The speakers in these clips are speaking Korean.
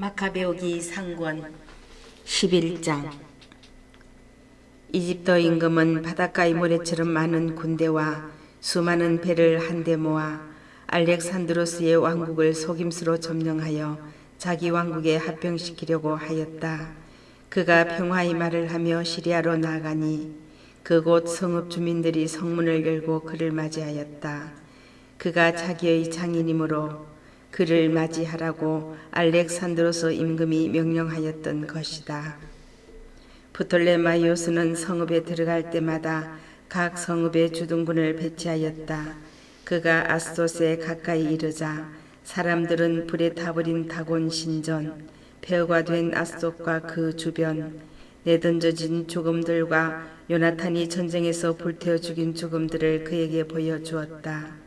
마카베오기 상권 11장. 이집트 임금은 바닷가의 모래처럼 많은 군대와 수많은 배를 한데 모아 알렉산드로스의 왕국을 속임수로 점령하여 자기 왕국에 합병시키려고 하였다. 그가 평화의 말을 하며 시리아로 나아가니 그곳 성읍 주민들이 성문을 열고 그를 맞이하였다. 그가 자기의 장인이므로 그를 맞이하라고 알렉산드로스 임금이 명령하였던 것이다. 프톨레마이오스는 성읍에 들어갈 때마다 각 성읍에 주둔군을 배치하였다. 그가 아스토스에 가까이 이르자 사람들은 불에 타버린 다곤 신전, 폐허가 된 아스돗과 그 주변, 내던져진 죽음들과 요나탄이 전쟁에서 불태워 죽인 죽음들을 그에게 보여주었다.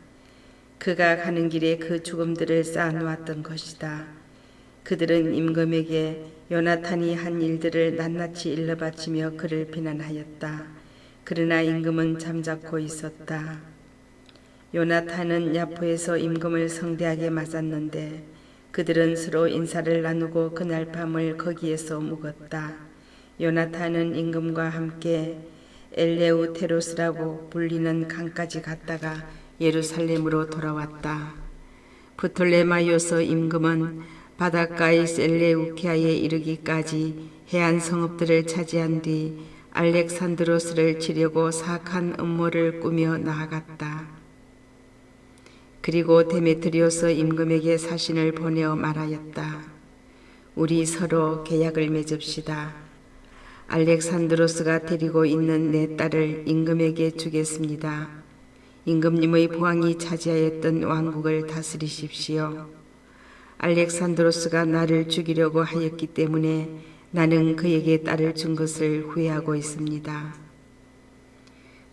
그가 가는 길에 그 죽음들을 쌓아놓았던 것이다. 그들은 임금에게 요나탄이 한 일들을 낱낱이 일러바치며 그를 비난하였다. 그러나 임금은 잠자코 있었다. 요나탄은 야포에서 임금을 성대하게 맞았는데 그들은 서로 인사를 나누고 그날 밤을 거기에서 묵었다. 요나탄은 임금과 함께 엘레우테로스라고 불리는 강까지 갔다가 예루살렘으로 돌아왔다. 프톨레마이오스 임금은 바닷가의 셀레우키아에 이르기까지 해안 성읍들을 차지한 뒤 알렉산드로스를 치려고 사악한 음모를 꾸며 나아갔다. 그리고 데메트리오스 임금에게 사신을 보내어 말하였다. 우리 서로 계약을 맺읍시다. 알렉산드로스가 데리고 있는 내 딸을 임금에게 주겠습니다. 임금님의 보왕이 차지하였던 왕국을 다스리십시오. 알렉산드로스가 나를 죽이려고 하였기 때문에 나는 그에게 딸을 준 것을 후회하고 있습니다.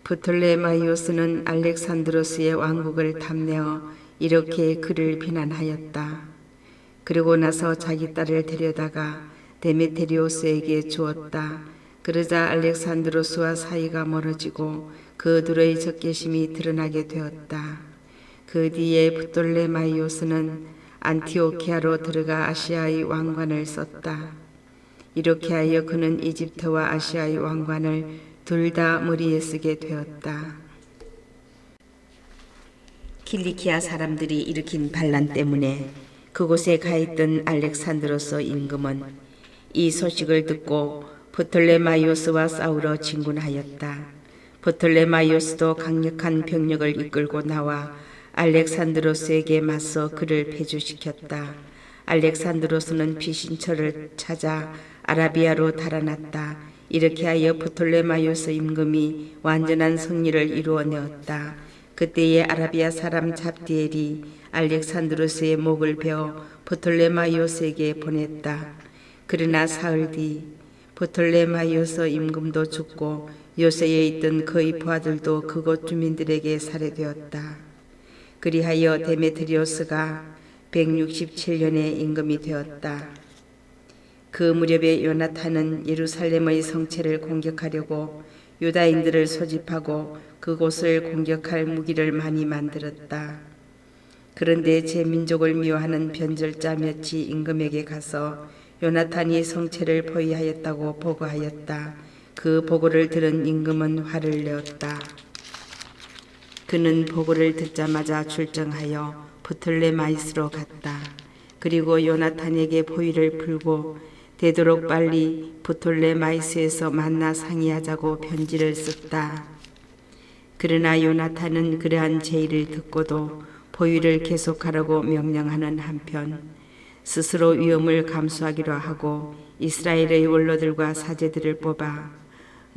프톨레마이오스는 알렉산드로스의 왕국을 탐내어 이렇게 그를 비난하였다. 그리고 나서 자기 딸을 데려다가 데메테리오스에게 주었다. 그러자 알렉산드로스와 사이가 멀어지고 그 둘의 적개심이 드러나게 되었다. 그 뒤에 프톨레마이오스는 안티오키아로 들어가 아시아의 왕관을 썼다. 이렇게 하여 그는 이집트와 아시아의 왕관을 둘 다 머리에 쓰게 되었다. 킬리키아 사람들이 일으킨 반란 때문에 그곳에 가있던 알렉산드로스 임금은 이 소식을 듣고 프톨레마이오스와 싸우러 진군하였다. 프톨레마이오스도 강력한 병력을 이끌고 나와 알렉산드로스에게 맞서 그를 패주시켰다. 알렉산드로스는 피신처를 찾아 아라비아로 달아났다. 이렇게 하여 프톨레마이오스 임금이 완전한 승리를 이루어내었다. 그때의 아라비아 사람 잡디엘이 알렉산드로스의 목을 베어 프톨레마이오스에게 보냈다. 그러나 사흘 뒤 프톨레마이오스 임금도 죽고 요새에 있던 그의 부하들도 그곳 주민들에게 살해되었다. 그리하여 데메트리오스가 167년에 임금이 되었다. 그 무렵에 요나탄은 예루살렘의 성체를 공격하려고 유다인들을 소집하고 그곳을 공격할 무기를 많이 만들었다. 그런데 제 민족을 미워하는 변절자 몇이 임금에게 가서 요나탄이 성체를 포위하였다고 보고하였다. 그 보고를 들은 임금은 화를 내었다. 그는 보고를 듣자마자 출정하여 프톨레마이스로 갔다. 그리고 요나탄에게 포위를 풀고 되도록 빨리 프톨레마이스에서 만나 상의하자고 편지를 썼다. 그러나 요나탄은 그러한 제의를 듣고도 포위를 계속하라고 명령하는 한편 스스로 위험을 감수하기로 하고 이스라엘의 원로들과 사제들을 뽑아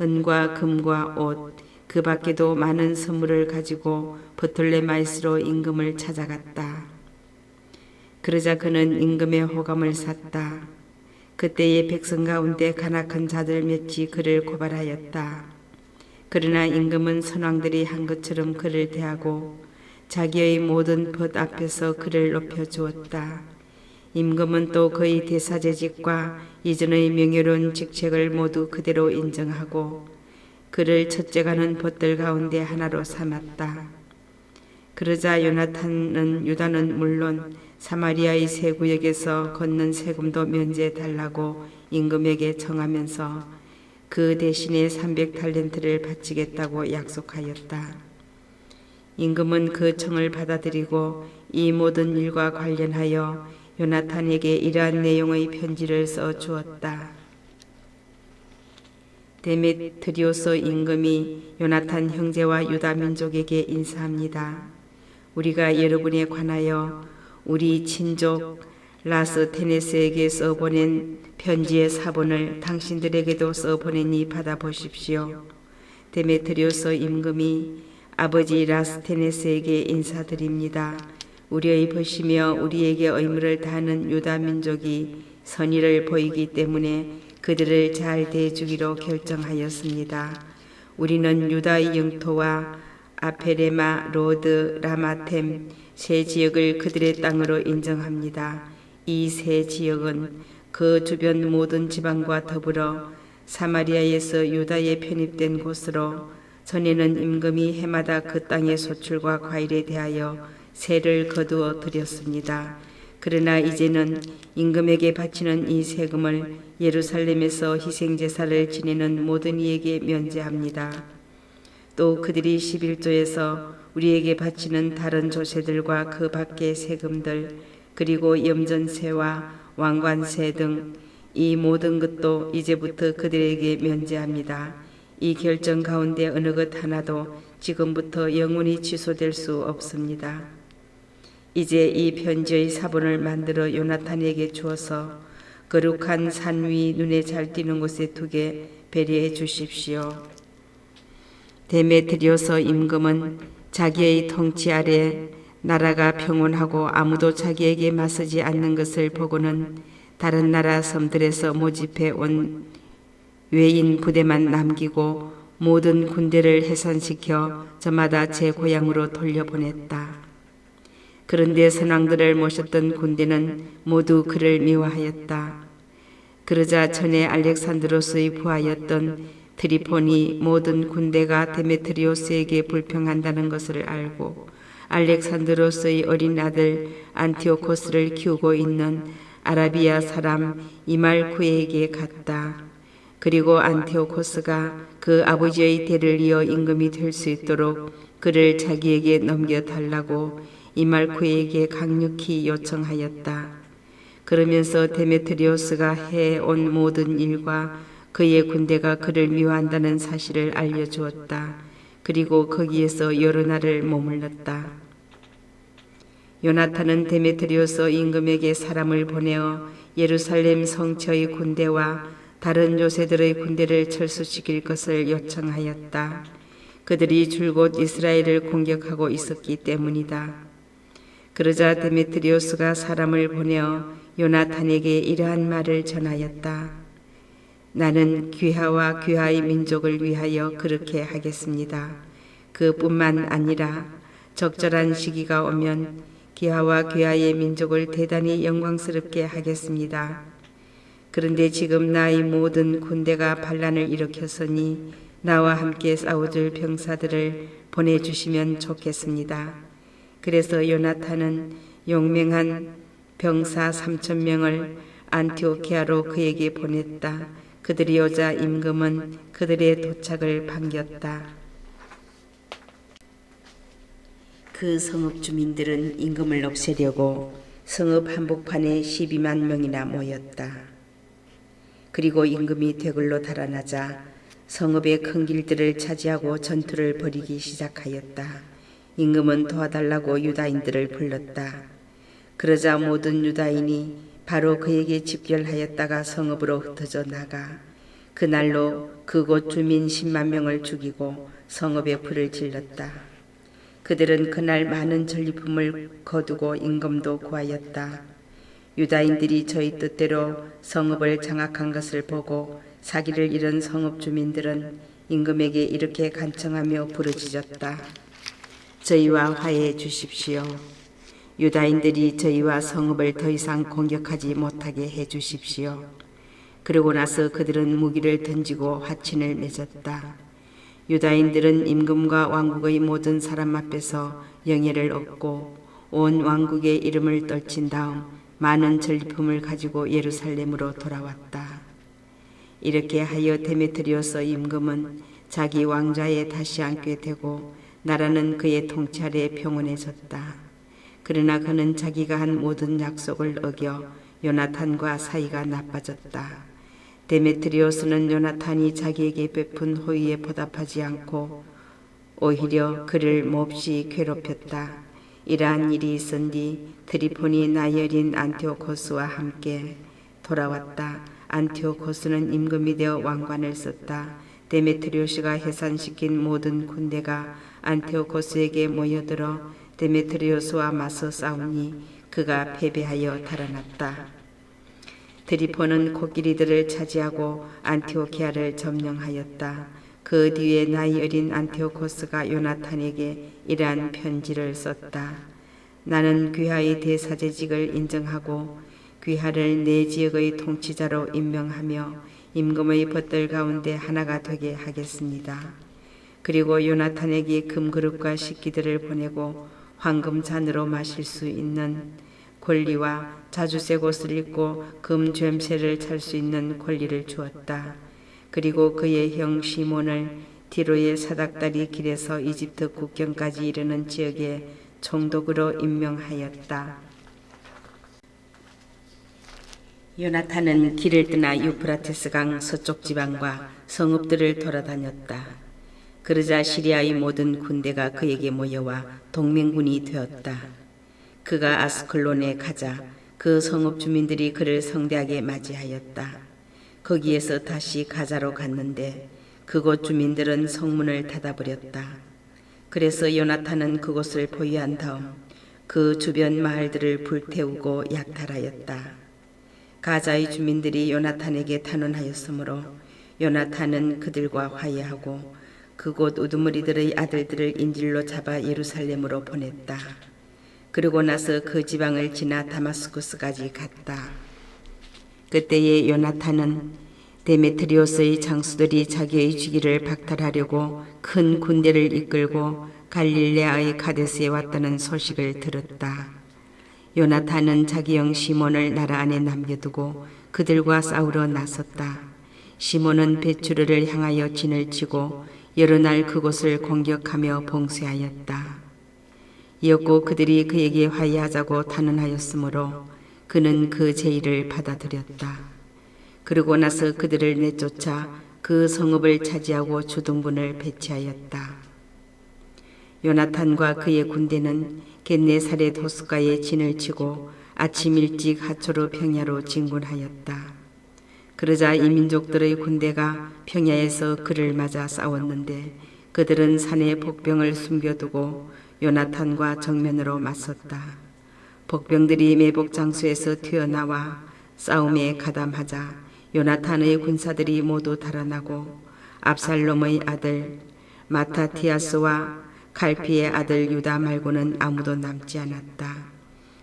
은과 금과 옷, 그 밖에도 많은 선물을 가지고 프톨레마이스로 임금을 찾아갔다. 그러자 그는 임금의 호감을 샀다. 그때의 백성 가운데 간악한 자들 몇이 그를 고발하였다. 그러나 임금은 선왕들이 한 것처럼 그를 대하고 자기의 모든 벗 앞에서 그를 높여주었다. 임금은 또 그의 대사제직과 이전의 명예로운 직책을 모두 그대로 인정하고 그를 첫째가는 벗들 가운데 하나로 삼았다. 그러자 요나탄은 유다는 물론 사마리아의 세 구역에서 걷는 세금도 면제해달라고 임금에게 청하면서 그 대신에 300달란트를 바치겠다고 약속하였다. 임금은 그 청을 받아들이고 이 모든 일과 관련하여 요나탄에게 이러한 내용의 편지를 써 주었다. 데메트리오스 임금이 요나탄 형제와 유다 민족에게 인사합니다. 우리가 여러분에 관하여 우리 친족 라스테네스에게 써보낸 편지의 사본을 당신들에게도 써보내니 받아보십시오. 데메트리오스 임금이 아버지 라스테네스에게 인사드립니다. 우리의 벗이며 우리에게 의무를 다하는 유다 민족이 선의를 보이기 때문에 그들을 잘 대해주기로 결정하였습니다. 우리는 유다의 영토와 아페레마, 로드, 라마템 세 지역을 그들의 땅으로 인정합니다. 이 세 지역은 그 주변 모든 지방과 더불어 사마리아에서 유다에 편입된 곳으로 전에는 임금이 해마다 그 땅의 소출과 과일에 대하여 세를 거두어 드렸습니다. 그러나 이제는 임금에게 바치는 이 세금을 예루살렘에서 희생제사를 지내는 모든 이에게 면제합니다. 또 그들이 11조에서 우리에게 바치는 다른 조세들과 그 밖의 세금들 그리고 염전세와 왕관세 등 이 모든 것도 이제부터 그들에게 면제합니다. 이 결정 가운데 어느 것 하나도 지금부터 영원히 취소될 수 없습니다. 이제 이 편지의 사본을 만들어 요나탄에게 주어서 거룩한 산 위 눈에 잘 띄는 곳에 두게 배려해 주십시오. 데메트리오스 임금은 자기의 통치 아래 나라가 평온하고 아무도 자기에게 맞서지 않는 것을 보고는 다른 나라 섬들에서 모집해 온 외인 부대만 남기고 모든 군대를 해산시켜 저마다 제 고향으로 돌려보냈다. 그런데 선왕들을 모셨던 군대는 모두 그를 미워하였다. 그러자 전에 알렉산드로스의 부하였던 트리폰이 모든 군대가 데메트리오스에게 불평한다는 것을 알고 알렉산드로스의 어린 아들 안티오코스를 키우고 있는 아라비아 사람 이말쿠에게 갔다. 그리고 안티오코스가 그 아버지의 대를 이어 임금이 될 수 있도록 그를 자기에게 넘겨달라고 이말쿠에게 강력히 요청하였다. 그러면서 데메트리오스가 해온 모든 일과 그의 군대가 그를 미워한다는 사실을 알려주었다. 그리고 거기에서 여러 날을 머물렀다. 요나탄은 데메트리오스 임금에게 사람을 보내어 예루살렘 성처의 군대와 다른 요새들의 군대를 철수시킬 것을 요청하였다. 그들이 줄곧 이스라엘을 공격하고 있었기 때문이다. 그러자 데메트리오스가 사람을 보내어 요나탄에게 이러한 말을 전하였다. 나는 귀하와 귀하의 민족을 위하여 그렇게 하겠습니다. 그뿐만 아니라 적절한 시기가 오면 귀하와 귀하의 민족을 대단히 영광스럽게 하겠습니다. 그런데 지금 나의 모든 군대가 반란을 일으켰으니 나와 함께 싸워줄 병사들을 보내주시면 좋겠습니다. 그래서 요나탄은 용맹한 병사 3,000명을 안티오키아로 그에게 보냈다. 그들이 오자 임금은 그들의 도착을 반겼다. 그 성읍 주민들은 임금을 없애려고 성읍 한복판에 12만 명이나 모였다. 그리고 임금이 대궐로 달아나자 성읍의 큰 길들을 차지하고 전투를 벌이기 시작하였다. 임금은 도와달라고 유다인들을 불렀다. 그러자 모든 유다인이 바로 그에게 집결하였다가 성읍으로 흩어져 나가 그날로 그곳 주민 10만 명을 죽이고 성읍에 불을 질렀다. 그들은 그날 많은 전리품을 거두고 임금도 구하였다. 유다인들이 저희 뜻대로 성읍을 장악한 것을 보고 사기를 잃은 성읍 주민들은 임금에게 이렇게 간청하며 부르짖었다. 저희와 화해해 주십시오. 유다인들이 저희와 성읍을 더 이상 공격하지 못하게 해 주십시오. 그러고 나서 그들은 무기를 던지고 화친을 맺었다. 유다인들은 임금과 왕국의 모든 사람 앞에서 영예를 얻고 온 왕국의 이름을 떨친 다음 많은 전리품을 가지고 예루살렘으로 돌아왔다. 이렇게 하여 데메트리오스 임금은 자기 왕좌에 다시 앉게 되고 나라는 그의 통찰에 평온해졌다. 그러나 그는 자기가 한 모든 약속을 어겨 요나탄과 사이가 나빠졌다. 데메트리오스는 요나탄이 자기에게 베푼 호의에 보답하지 않고 오히려 그를 몹시 괴롭혔다. 이러한 일이 있은 뒤 트리폰이 나이 어린 안티오코스와 함께 돌아왔다. 안티오코스는 임금이 되어 왕관을 썼다. 데메트리오스가 해산시킨 모든 군대가 안티오코스에게 모여들어 데메트리오스와 맞서 싸우니 그가 패배하여 달아났다. 트리폰은 코끼리들을 차지하고 안티오키아를 점령하였다. 그 뒤에 나이 어린 안티오코스가 요나탄에게 이러한 편지를 썼다. 나는 귀하의 대사제직을 인정하고 귀하를 내 지역의 통치자로 임명하며 임금의 벗들 가운데 하나가 되게 하겠습니다. 그리고 요나탄에게 금그릇과 식기들을 보내고 황금잔으로 마실 수 있는 권리와 자주색 옷을 입고 금 죬새를 찰 수 있는 권리를 주었다. 그리고 그의 형 시몬을 디로의 사닥다리 길에서 이집트 국경까지 이르는 지역의 총독으로 임명하였다. 요나탄은 길을 떠나 유프라테스 강 서쪽 지방과 성읍들을 돌아다녔다. 그러자 시리아의 모든 군대가 그에게 모여와 동맹군이 되었다. 그가 아스클론에 가자 그 성읍 주민들이 그를 성대하게 맞이하였다. 거기에서 다시 가자로 갔는데 그곳 주민들은 성문을 닫아버렸다. 그래서 요나탄은 그곳을 포위한 다음 그 주변 마을들을 불태우고 약탈하였다. 가자의 주민들이 요나탄에게 탄원하였으므로 요나탄은 그들과 화해하고 그곳 우두머리들의 아들들을 인질로 잡아 예루살렘으로 보냈다. 그러고 나서 그 지방을 지나 다마스쿠스까지 갔다. 그때에 요나탄은 데메트리오스의 장수들이 자기의 주기를 박탈하려고 큰 군대를 이끌고 갈릴레아의 가데스에 왔다는 소식을 들었다. 요나탄은 자기 형 시몬을 나라 안에 남겨두고 그들과 싸우러 나섰다. 시몬은 베추르를 향하여 진을 치고 여러 날 그곳을 공격하며 봉쇄하였다. 이었고 그들이 그에게 화해하자고 탄원하였으므로 그는 그 제의를 받아들였다. 그러고 나서 그들을 내쫓아 그 성읍을 차지하고 주둔군을 배치하였다. 요나탄과 그의 군대는 겟네사렛 호숫가에 진을 치고 아침 일찍 하초르 평야로 진군하였다. 그러자 이 민족들의 군대가 평야에서 그를 맞아 싸웠는데 그들은 산에 복병을 숨겨두고 요나탄과 정면으로 맞섰다. 복병들이 매복 장소에서 튀어나와 싸움에 가담하자 요나탄의 군사들이 모두 달아나고 압살롬의 아들 마타티아스와 갈피의 아들 유다 말고는 아무도 남지 않았다.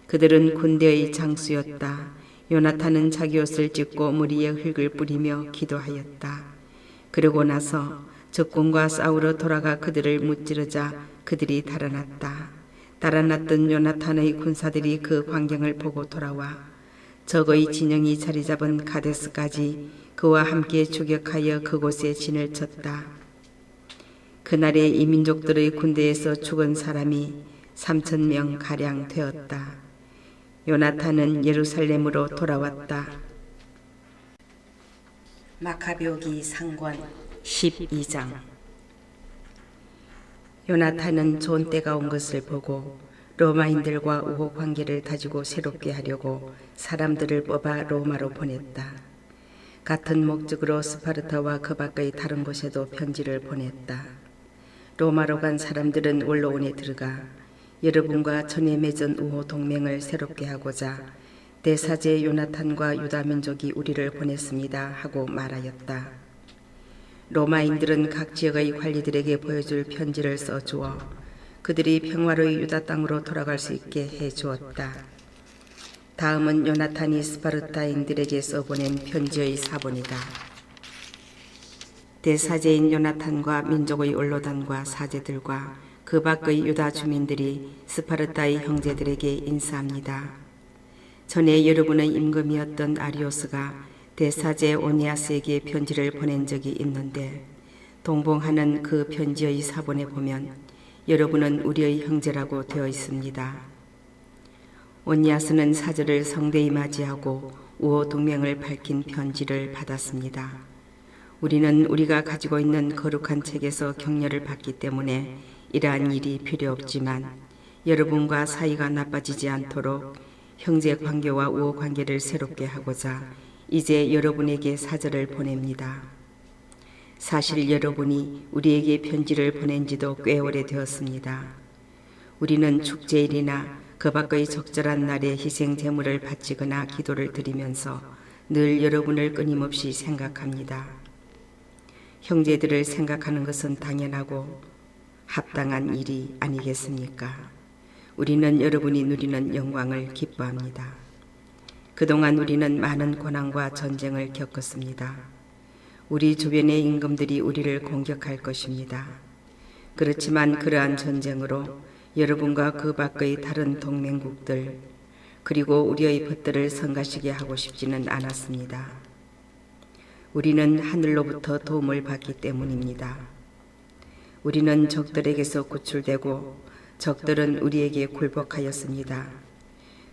그들은 군대의 장수였다. 요나탄은 자기 옷을 찢고 물 위에 흙을 뿌리며 기도하였다. 그러고 나서 적군과 싸우러 돌아가 그들을 무찌르자 그들이 달아났다. 달아났던 요나탄의 군사들이 그 광경을 보고 돌아와 적의 진영이 자리 잡은 가데스까지 그와 함께 추격하여 그곳에 진을 쳤다. 그날에 이 민족들의 군대에서 죽은 사람이 3,000명 가량 되었다. 요나탄은 예루살렘으로 돌아왔다. 마카베오기 상권 12장. 요나탄은 좋은 때가 온 것을 보고 로마인들과 우호 관계를 다지고 새롭게 하려고 사람들을 뽑아 로마로 보냈다. 같은 목적으로 스파르타와 그 밖의 다른 곳에도 편지를 보냈다. 로마로 간 사람들은 원로원에 들어가 여러분과 전에 맺은 우호 동맹을 새롭게 하고자 대사제 요나탄과 유다 민족이 우리를 보냈습니다 하고 말하였다. 로마인들은 각 지역의 관리들에게 보여줄 편지를 써주어 그들이 평화로이 유다 땅으로 돌아갈 수 있게 해주었다. 다음은 요나탄이 스파르타인들에게 써보낸 편지의 사본이다. 대사제인 요나탄과 민족의 원로단과 사제들과 그 밖의 유다 주민들이 스파르타의 형제들에게 인사합니다. 전에 여러분의 임금이었던 아리오스가 대사제 오니아스에게 편지를 보낸 적이 있는데 동봉하는 그 편지의 사본에 보면 여러분은 우리의 형제라고 되어 있습니다. 오니아스는 사절을 성대히 맞이하고 우호 동맹을 밝힌 편지를 받았습니다. 우리는 우리가 가지고 있는 거룩한 책에서 격려를 받기 때문에 이러한 일이 필요 없지만 여러분과 사이가 나빠지지 않도록 형제 관계와 우호 관계를 새롭게 하고자 이제 여러분에게 사절을 보냅니다. 사실 여러분이 우리에게 편지를 보낸 지도 꽤 오래되었습니다. 우리는 축제일이나 그 밖의 적절한 날에 희생 제물을 바치거나 기도를 드리면서 늘 여러분을 끊임없이 생각합니다. 형제들을 생각하는 것은 당연하고 합당한 일이 아니겠습니까? 우리는 여러분이 누리는 영광을 기뻐합니다. 그동안 우리는 많은 고난과 전쟁을 겪었습니다. 우리 주변의 임금들이 우리를 공격할 것입니다. 그렇지만 그러한 전쟁으로 여러분과 그 밖의 다른 동맹국들 그리고 우리의 벗들을 성가시게 하고 싶지는 않았습니다. 우리는 하늘로부터 도움을 받기 때문입니다. 우리는 적들에게서 구출되고 적들은 우리에게 굴복하였습니다.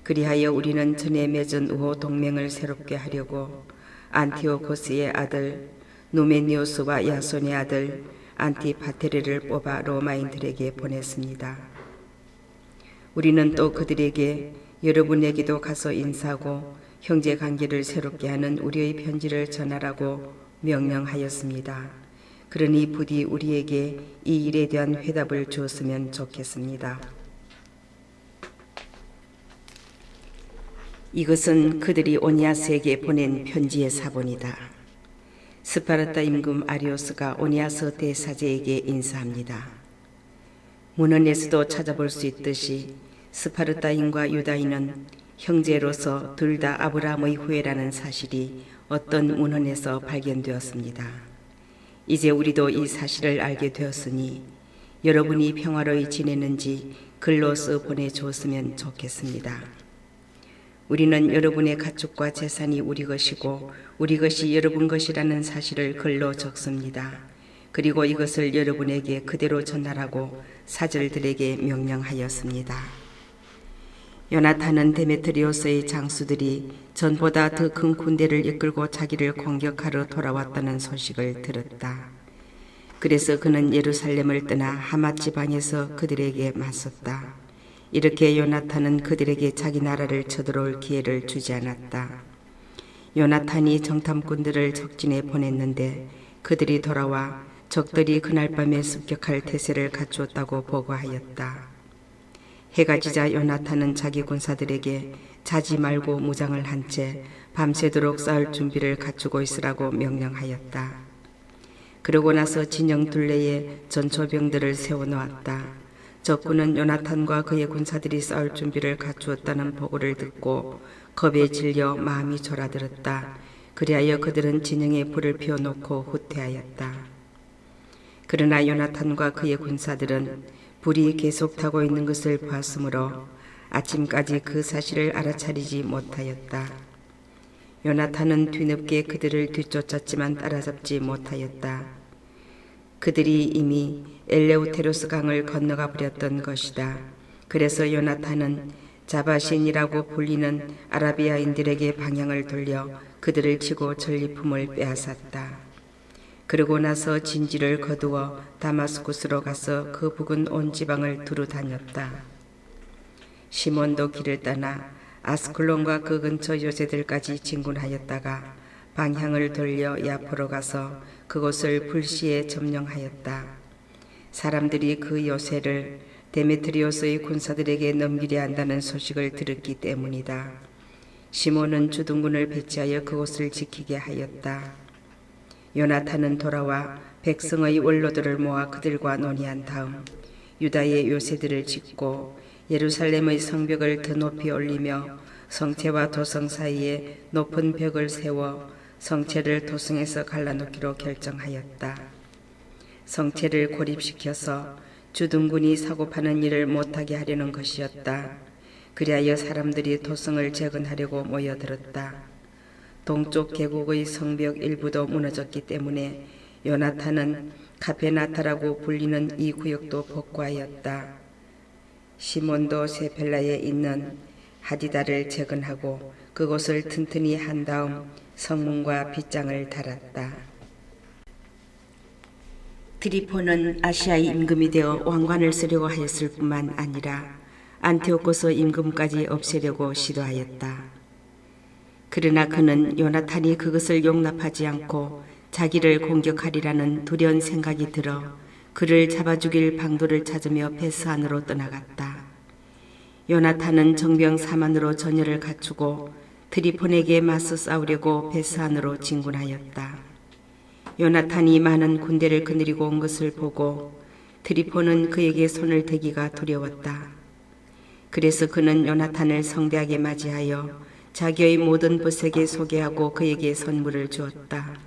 그리하여 우리는 전에 맺은 우호 동맹을 새롭게 하려고 안티오코스의 아들 누메니오스와 야손의 아들 안티파테르를 뽑아 로마인들에게 보냈습니다. 우리는 또 그들에게 여러분에게도 가서 인사하고 형제 관계를 새롭게 하는 우리의 편지를 전하라고 명령하였습니다. 그러니 부디 우리에게 이 일에 대한 회답을 주었으면 좋겠습니다. 이것은 그들이 오니아스에게 보낸 편지의 사본이다. 스파르타 임금 아리오스가 오니아스 대사제에게 인사합니다. 문헌에서도 찾아볼 수 있듯이 스파르타인과 유다인은 형제로서 둘 다 아브라함의 후예라는 사실이 어떤 문헌에서 발견되었습니다. 이제 우리도 이 사실을 알게 되었으니 여러분이 평화로이 지내는지 글로 써 보내주었으면 좋겠습니다. 우리는 여러분의 가축과 재산이 우리 것이고 우리 것이 여러분 것이라는 사실을 글로 적습니다. 그리고 이것을 여러분에게 그대로 전하라고 사절들에게 명령하였습니다. 요나탄은 데메트리오스의 장수들이 전보다 더 큰 군대를 이끌고 자기를 공격하러 돌아왔다는 소식을 들었다. 그래서 그는 예루살렘을 떠나 하맛 지방에서 그들에게 맞섰다. 이렇게 요나탄은 그들에게 자기 나라를 쳐들어올 기회를 주지 않았다. 요나탄이 정탐꾼들을 적진에 보냈는데 그들이 돌아와 적들이 그날 밤에 습격할 태세를 갖추었다고 보고하였다. 해가 지자 요나탄은 자기 군사들에게 자지 말고 무장을 한 채 밤새도록 싸울 준비를 갖추고 있으라고 명령하였다. 그러고 나서 진영 둘레에 전초병들을 세워놓았다. 적군은 요나탄과 그의 군사들이 싸울 준비를 갖추었다는 보고를 듣고 겁에 질려 마음이 졸아들었다. 그리하여 그들은 진영에 불을 피워놓고 후퇴하였다. 그러나 요나탄과 그의 군사들은 불이 계속 타고 있는 것을 보았으므로 아침까지 그 사실을 알아차리지 못하였다. 요나탄은 뒤늦게 그들을 뒤쫓았지만 따라잡지 못하였다. 그들이 이미 엘레우테로스 강을 건너가 버렸던 것이다. 그래서 요나탄은 자바신이라고 불리는 아라비아인들에게 방향을 돌려 그들을 치고 전리품을 빼앗았다. 그러고 나서 진지를 거두어 다마스쿠스로 가서 그 북은 온 지방을 두루 다녔다. 시몬도 길을 떠나 아스클론과 그 근처 요새들까지 진군하였다가 방향을 돌려 야포로 가서 그곳을 불시에 점령하였다. 사람들이 그 요새를 데메트리오스의 군사들에게 넘기려 한다는 소식을 들었기 때문이다. 시몬은 주둔군을 배치하여 그곳을 지키게 하였다. 요나탄은 돌아와 백성의 원로들을 모아 그들과 논의한 다음 유다의 요새들을 짓고 예루살렘의 성벽을 더 높이 올리며 성체와 도성 사이에 높은 벽을 세워 성체를 도성에서 갈라놓기로 결정하였다. 성체를 고립시켜서 주둔군이 사고파는 일을 못하게 하려는 것이었다. 그리하여 사람들이 도성을 재건하려고 모여들었다. 동쪽 계곡의 성벽 일부도 무너졌기 때문에 요나탄은 카페나타라고 불리는 이 구역도 복구하였다. 시몬도 세펠라에 있는 하디다를 재건하고 그곳을 튼튼히 한 다음 성문과 빗장을 달았다. 트리포는 아시아의 임금이 되어 왕관을 쓰려고 하였을 뿐만 아니라 안티오코스 임금까지 없애려고 시도하였다. 그러나 그는 요나탄이 그것을 용납하지 않고 자기를 공격하리라는 두려운 생각이 들어 그를 잡아 죽일 방도를 찾으며 베스 안으로 떠나갔다. 요나탄은 정병 4만으로 전열을 갖추고 트리폰에게 맞서 싸우려고 베스 안으로 진군하였다. 요나탄이 많은 군대를 거느리고 온 것을 보고 트리폰은 그에게 손을 대기가 두려웠다. 그래서 그는 요나탄을 성대하게 맞이하여 자기의 모든 벗에게 소개하고 그에게 선물을 주었다.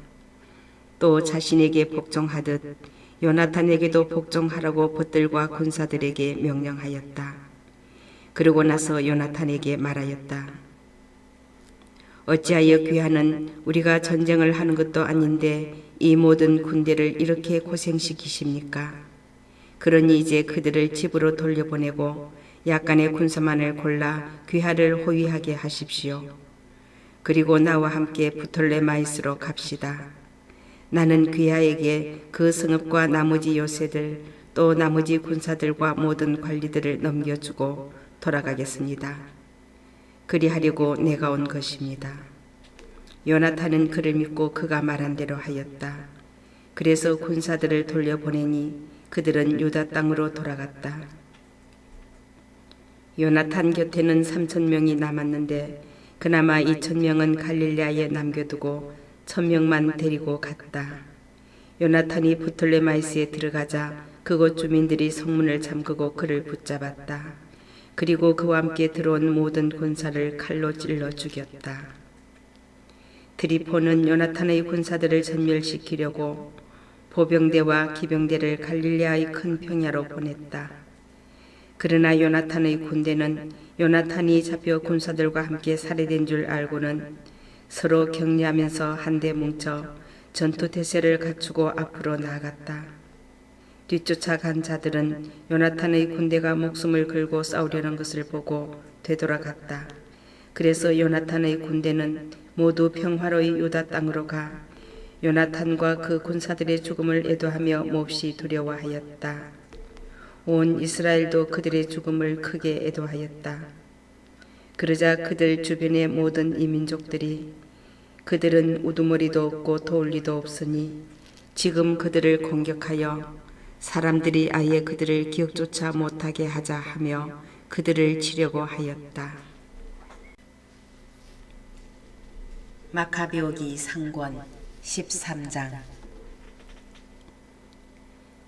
또 자신에게 복종하듯 요나탄에게도 복종하라고 벗들과 군사들에게 명령하였다. 그러고 나서 요나탄에게 말하였다. 어찌하여 귀하는 우리가 전쟁을 하는 것도 아닌데 이 모든 군대를 이렇게 고생시키십니까? 그러니 이제 그들을 집으로 돌려보내고 약간의 군사만을 골라 귀하를 호위하게 하십시오. 그리고 나와 함께 부톨레마이스로 갑시다. 나는 귀하에게 그 성읍과 나머지 요새들 또 나머지 군사들과 모든 관리들을 넘겨주고 돌아가겠습니다. 그리하려고 내가 온 것입니다. 요나탄은 그를 믿고 그가 말한 대로 하였다. 그래서 군사들을 돌려보내니 그들은 유다 땅으로 돌아갔다. 요나탄 곁에는 3,000명이 남았는데 그나마 2,000명은 갈릴레아에 남겨두고 1,000명만 데리고 갔다. 요나탄이 부톨레마이스에 들어가자 그곳 주민들이 성문을 잠그고 그를 붙잡았다. 그리고 그와 함께 들어온 모든 군사를 칼로 찔러 죽였다. 트리포는 요나탄의 군사들을 전멸시키려고 보병대와 기병대를 갈릴레아의 큰 평야로 보냈다. 그러나 요나탄의 군대는 요나탄이 잡혀 군사들과 함께 살해된 줄 알고는 서로 격려하면서 한데 뭉쳐 전투태세를 갖추고 앞으로 나아갔다. 뒤쫓아간 자들은 요나탄의 군대가 목숨을 걸고 싸우려는 것을 보고 되돌아갔다. 그래서 요나탄의 군대는 모두 평화로이 유다 땅으로 가 요나탄과 그 군사들의 죽음을 애도하며 몹시 두려워하였다. 온 이스라엘도 그들의 죽음을 크게 애도하였다. 그러자 그들 주변의 모든 이민족들이 그들은 우두머리도 없고 도울리도 없으니 지금 그들을 공격하여 사람들이 아예 그들을 기억조차 못하게 하자 하며 그들을 치려고 하였다. 마카베오기 상권 13장.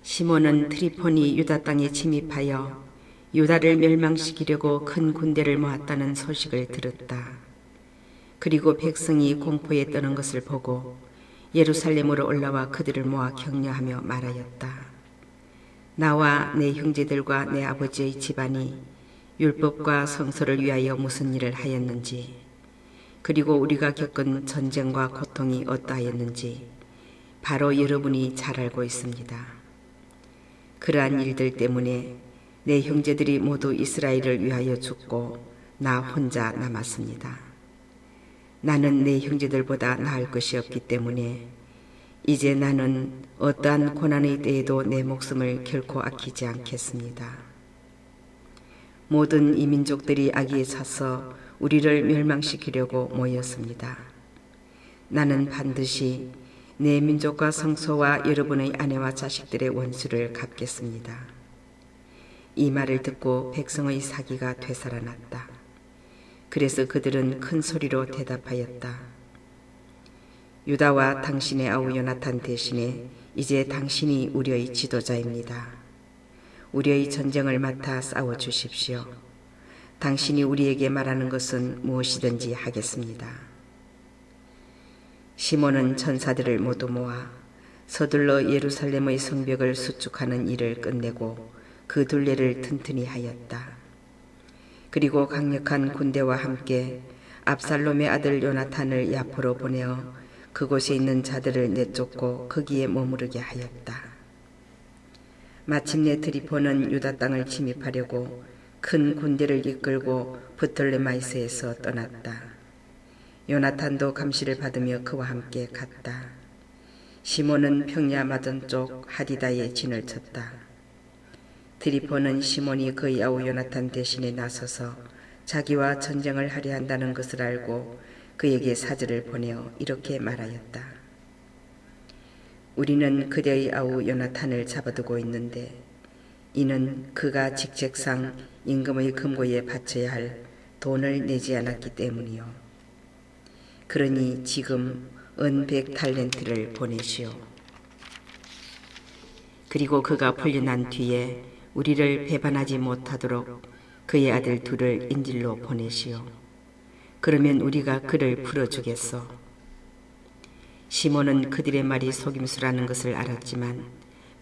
시몬은 트리폰이 유다 땅에 침입하여 유다를 멸망시키려고 큰 군대를 모았다는 소식을 들었다. 그리고 백성이 공포에 떠는 것을 보고 예루살렘으로 올라와 그들을 모아 격려하며 말하였다. 나와 내 형제들과 내 아버지의 집안이 율법과 성서를 위하여 무슨 일을 하였는지, 그리고 우리가 겪은 전쟁과 고통이 어떠하였는지 바로 여러분이 잘 알고 있습니다. 그러한 일들 때문에 내 형제들이 모두 이스라엘을 위하여 죽고 나 혼자 남았습니다. 나는 내 형제들보다 나을 것이 없기 때문에 이제 나는 어떠한 고난의 때에도 내 목숨을 결코 아끼지 않겠습니다. 모든 이민족들이 악에 차서 우리를 멸망시키려고 모였습니다. 나는 반드시 내 민족과 성소와 여러분의 아내와 자식들의 원수를 갚겠습니다. 이 말을 듣고 백성의 사기가 되살아났다. 그래서 그들은 큰 소리로 대답하였다. 유다와 당신의 아우 요나탄 대신에 이제 당신이 우리의 지도자입니다. 우리의 전쟁을 맡아 싸워주십시오. 당신이 우리에게 말하는 것은 무엇이든지 하겠습니다. 시몬은 전사들을 모두 모아 서둘러 예루살렘의 성벽을 수축하는 일을 끝내고 그 둘레를 튼튼히 하였다. 그리고 강력한 군대와 함께 압살롬의 아들 요나탄을 야포로 보내어 그곳에 있는 자들을 내쫓고 거기에 머무르게 하였다. 마침내 드리포는 유다 땅을 침입하려고 큰 군대를 이끌고 부틀레마이스에서 떠났다. 요나탄도 감시를 받으며 그와 함께 갔다. 시몬은 평야 맞은쪽 하디다에 진을 쳤다. 드리포는 시몬이 그의 아우 요나탄 대신에 나서서 자기와 전쟁을 하려 한다는 것을 알고 그에게 사절을 보내어 이렇게 말하였다. 우리는 그대의 아우 요나탄을 잡아두고 있는데 이는 그가 직책상 임금의 금고에 바쳐야 할 돈을 내지 않았기 때문이요. 그러니 지금 은 100달란트를 보내시오. 그리고 그가 풀려난 뒤에 우리를 배반하지 못하도록 그의 아들 둘을 인질로 보내시오. 그러면 우리가 그를 풀어주겠소. 시몬은 그들의 말이 속임수라는 것을 알았지만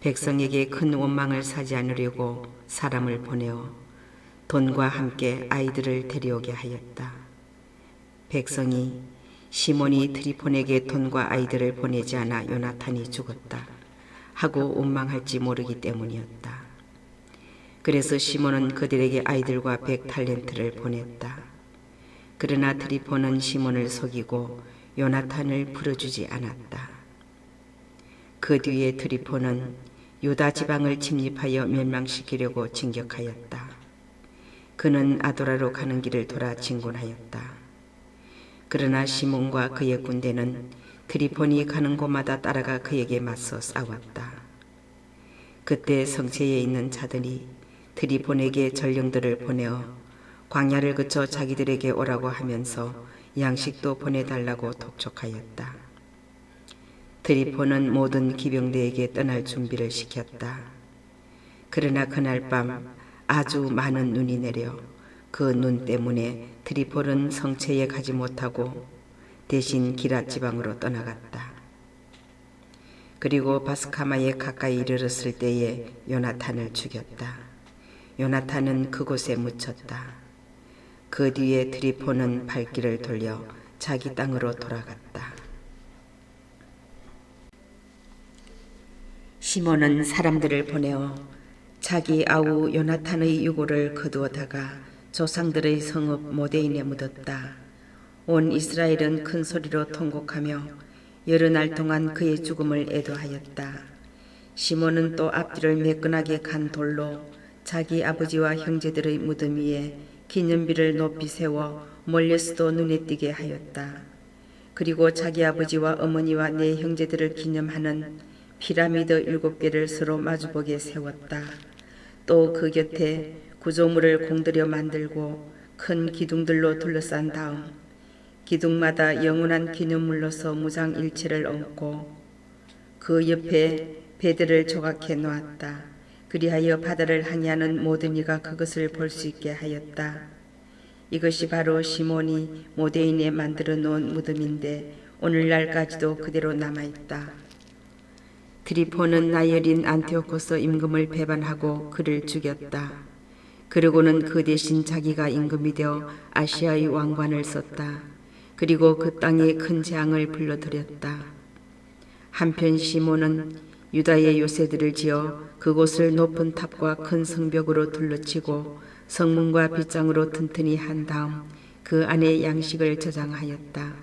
백성에게 큰 원망을 사지 않으려고 사람을 보내어 돈과 함께 아이들을 데려오게 하였다. 백성이 시몬이 드리폰에게 돈과 아이들을 보내지 않아 요나탄이 죽었다 하고 원망할지 모르기 때문이었다. 그래서 시몬은 그들에게 아이들과 100달란트를 보냈다. 그러나 드리폰은 시몬을 속이고 요나탄을 풀어주지 않았다. 그 뒤에 드리폰은 유다 지방을 침입하여 멸망시키려고 진격하였다. 그는 아도라로 가는 길을 돌아 진군하였다. 그러나 시몬과 그의 군대는 드리폰이 가는 곳마다 따라가 그에게 맞서 싸웠다. 그때 성체에 있는 자들이 드리폰에게 전령들을 보내어 광야를 거쳐 자기들에게 오라고 하면서 양식도 보내달라고 독촉하였다. 드리폰은 모든 기병대에게 떠날 준비를 시켰다. 그러나 그날 밤 아주 많은 눈이 내려 그 눈 때문에 드리폰은 성체에 가지 못하고 대신 기랏 지방으로 떠나갔다. 그리고 바스카마에 가까이 이르렀을 때에 요나탄을 죽였다. 요나탄은 그곳에 묻혔다. 그 뒤에 드리폰은 발길을 돌려 자기 땅으로 돌아갔다. 시몬은 사람들을 보내어 자기 아우 요나탄의 유골을 거두어다가 조상들의 성읍 모데인에 묻었다. 온 이스라엘은 큰 소리로 통곡하며 여러 날 동안 그의 죽음을 애도하였다. 시몬은 또 앞뒤를 매끈하게 간 돌로 자기 아버지와 형제들의 무덤 위에 기념비를 높이 세워 멀리서도 눈에 띄게 하였다. 그리고 자기 아버지와 어머니와 네 형제들을 기념하는 피라미드 7개를 서로 마주보게 세웠다. 또 그 곁에 구조물을 공들여 만들고 큰 기둥들로 둘러싼 다음 기둥마다 영원한 기념물로서 무장일체를 얹고 그 옆에 배들을 조각해 놓았다. 그리하여 바다를 항해하는 모든 이가 그것을 볼 수 있게 하였다. 이것이 바로 시몬이 모데인에 만들어 놓은 무덤인데 오늘날까지도 그대로 남아있다. 드리폰은 나열인 안티오코스 임금을 배반하고 그를 죽였다. 그러고는 그 대신 자기가 임금이 되어 아시아의 왕관을 썼다. 그리고 그 땅에 큰 재앙을 불러들였다. 한편 시몬은 유다의 요새들을 지어 그곳을 높은 탑과 큰 성벽으로 둘러치고 성문과 빗장으로 튼튼히 한 다음 그 안에 양식을 저장하였다.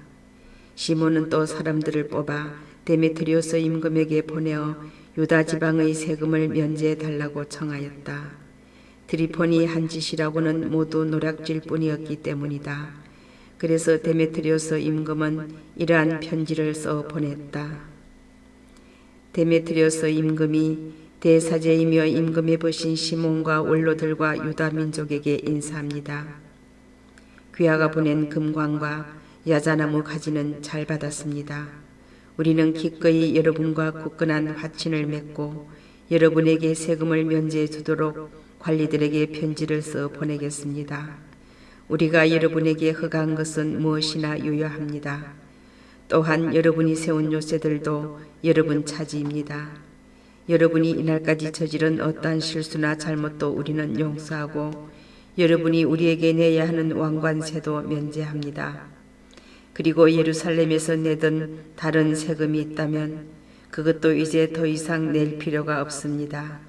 시몬은 또 사람들을 뽑아 데메트리오스 임금에게 보내어 유다 지방의 세금을 면제해 달라고 청하였다. 드리폰이 한 짓이라고는 모두 노략질 뿐이었기 때문이다. 그래서 데메트리오스 임금은 이러한 편지를 써 보냈다. 데메트리오스 임금이 대사제이며 임금의 벗인 시몬과 원로들과 유다 민족에게 인사합니다. 귀하가 보낸 금광과 야자나무 가지는 잘 받았습니다. 우리는 기꺼이 여러분과 굳건한 화친을 맺고 여러분에게 세금을 면제해 주도록 관리들에게 편지를 써 보내겠습니다. 우리가 여러분에게 허가한 것은 무엇이나 유효합니다. 또한 여러분이 세운 요새들도 여러분 차지입니다. 여러분이 이날까지 저지른 어떠한 실수나 잘못도 우리는 용서하고 여러분이 우리에게 내야 하는 왕관세도 면제합니다. 그리고 예루살렘에서 내던 다른 세금이 있다면 그것도 이제 더 이상 낼 필요가 없습니다.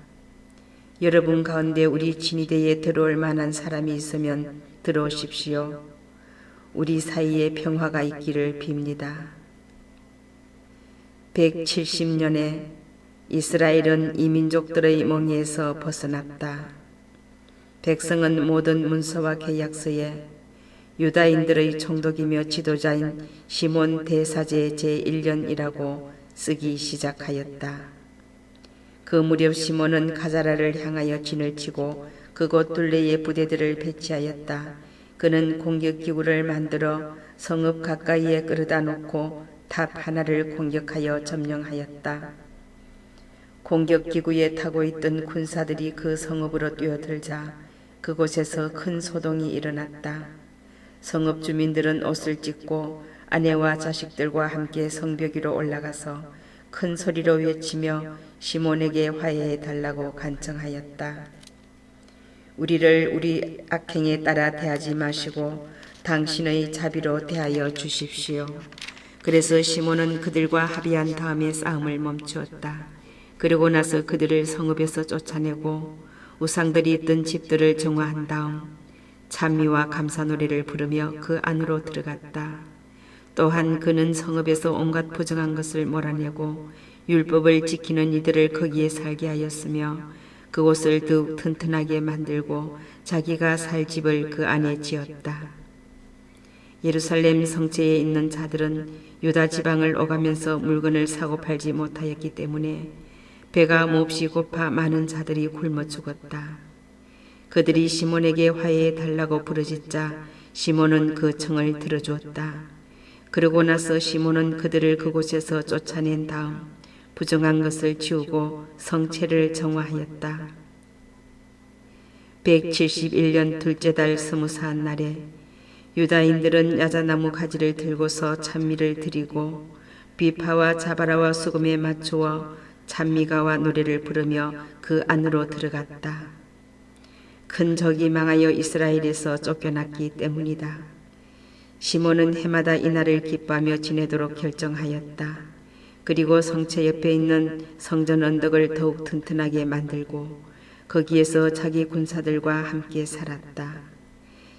여러분 가운데 우리 진위대에 들어올 만한 사람이 있으면 들어오십시오. 우리 사이에 평화가 있기를 빕니다. 170년에 이스라엘은 이민족들의 멍에에서 벗어났다. 백성은 모든 문서와 계약서에 유다인들의 총독이며 지도자인 시몬 대사제 제1년이라고 쓰기 시작하였다. 그 무렵 시몬은 가자라를 향하여 진을 치고 그곳 둘레에 부대들을 배치하였다. 그는 공격기구를 만들어 성읍 가까이에 끌어다 놓고 탑 하나를 공격하여 점령하였다. 공격기구에 타고 있던 군사들이 그 성읍으로 뛰어들자 그곳에서 큰 소동이 일어났다. 성읍 주민들은 옷을 찢고 아내와 자식들과 함께 성벽 위로 올라가서 큰 소리로 외치며 시몬에게 화해해 달라고 간청하였다. 우리를 우리 악행에 따라 대하지 마시고 당신의 자비로 대하여 주십시오. 그래서 시몬은 그들과 합의한 다음에 싸움을 멈추었다. 그러고 나서 그들을 성읍에서 쫓아내고 우상들이 있던 집들을 정화한 다음 찬미와 감사 노래를 부르며 그 안으로 들어갔다. 또한 그는 성읍에서 온갖 부정한 것을 몰아내고 율법을 지키는 이들을 거기에 살게 하였으며 그곳을 더욱 튼튼하게 만들고 자기가 살 집을 그 안에 지었다. 예루살렘 성체에 있는 자들은 유다 지방을 오가면서 물건을 사고 팔지 못하였기 때문에 배가 몹시 고파 많은 자들이 굶어 죽었다. 그들이 시몬에게 화해해 달라고 부르짖자 시몬은 그 청을 들어주었다. 그러고 나서 시몬은 그들을 그곳에서 쫓아낸 다음 부정한 것을 지우고 성체를 정화하였다. 171년 둘째 달 스무사한 날에 유다인들은 야자나무 가지를 들고서 찬미를 드리고 비파와 자바라와 수금에 맞추어 찬미가와 노래를 부르며 그 안으로 들어갔다. 큰 적이 망하여 이스라엘에서 쫓겨났기 때문이다. 시몬은 해마다 이날을 기뻐하며 지내도록 결정하였다. 그리고 성체 옆에 있는 성전 언덕을 더욱 튼튼하게 만들고 거기에서 자기 군사들과 함께 살았다.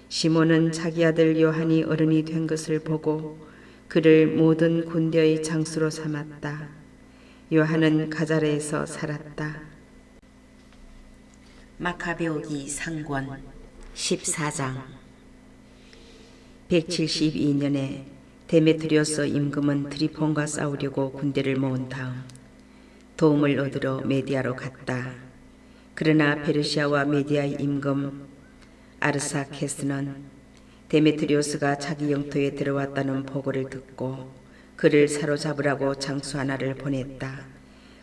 시몬은 자기 아들 요한이 어른이 된 것을 보고 그를 모든 군대의 장수로 삼았다. 요한은 가자레에서 살았다. 마카베오기 상권 14장 172년에 데메트리오스 임금은 드리폰과 싸우려고 군대를 모은 다음 도움을 얻으러 메디아로 갔다. 그러나 페르시아와 메디아의 임금 아르사케스는 데메트리오스가 자기 영토에 들어왔다는 보고를 듣고 그를 사로잡으라고 장수 하나를 보냈다.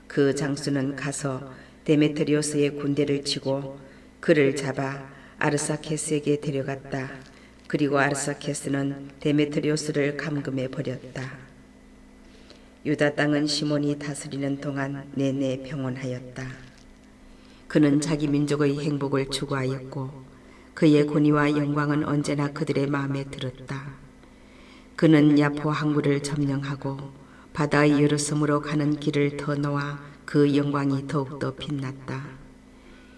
그 장수는 가서 데메트리오스의 군대를 치고 그를 잡아 아르사케스에게 데려갔다. 그리고 아르사케스는 데메트리오스를 감금해 버렸다. 유다 땅은 시몬이 다스리는 동안 내내 평온하였다. 그는 자기 민족의 행복을 추구하였고 그의 권위와 영광은 언제나 그들의 마음에 들었다. 그는 야포 항구를 점령하고 바다의 여러 섬으로 가는 길을 더 놓아 그 영광이 더욱더 빛났다.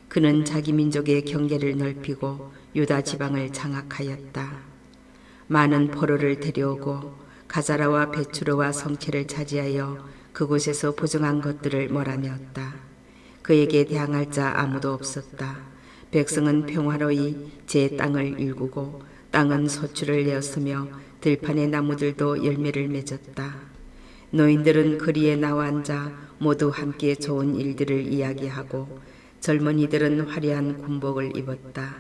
그는 자기 민족의 경계를 넓히고 유다 지방을 장악하였다. 많은 포로를 데려오고 가자라와 베추르와 성체를 차지하여 그곳에서 부정한 것들을 몰아내었다. 그에게 대항할 자 아무도 없었다. 백성은 평화로이 제 땅을 일구고 땅은 소출을 내었으며 들판의 나무들도 열매를 맺었다. 노인들은 거리에 나와 앉아 모두 함께 좋은 일들을 이야기하고 젊은이들은 화려한 군복을 입었다.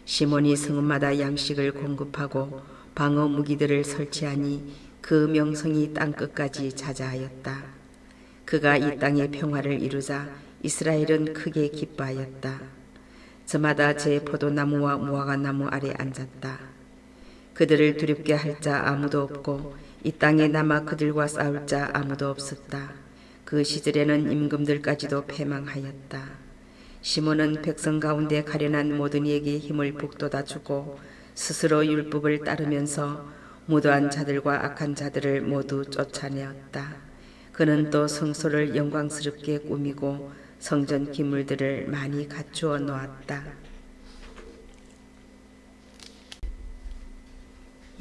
시몬이 성읍마다 양식을 공급하고 방어 무기들을 설치하니 그 명성이 땅끝까지 자자하였다. 그가 이 땅의 평화를 이루자 이스라엘은 크게 기뻐하였다. 저마다 제 포도나무와 무화과나무 아래 앉았다. 그들을 두렵게 할 자 아무도 없고 이 땅에 남아 그들과 싸울 자 아무도 없었다. 그 시절에는 임금들까지도 패망하였다. 시몬은 백성 가운데 가련한 모든 이에게 힘을 북돋아 주고 스스로 율법을 따르면서 무도한 자들과 악한 자들을 모두 쫓아내었다. 그는 또 성소를 영광스럽게 꾸미고 성전 기물들을 많이 갖추어 놓았다.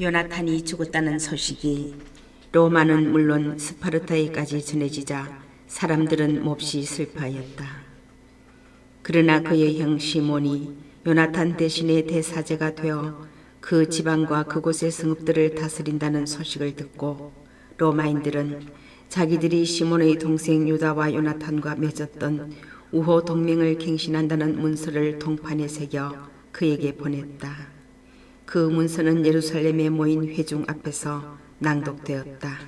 요나탄이 죽었다는 소식이 로마는 물론 스파르타에까지 전해지자 사람들은 몹시 슬퍼하였다. 그러나 그의 형 시몬이 요나탄 대신에 대사제가 되어 그 지방과 그곳의 성읍들을 다스린다는 소식을 듣고 로마인들은 자기들이 시몬의 동생 유다와 요나탄과 맺었던 우호 동맹을 갱신한다는 문서를 동판에 새겨 그에게 보냈다. 그 문서는 예루살렘에 모인 회중 앞에서 낭독되었다.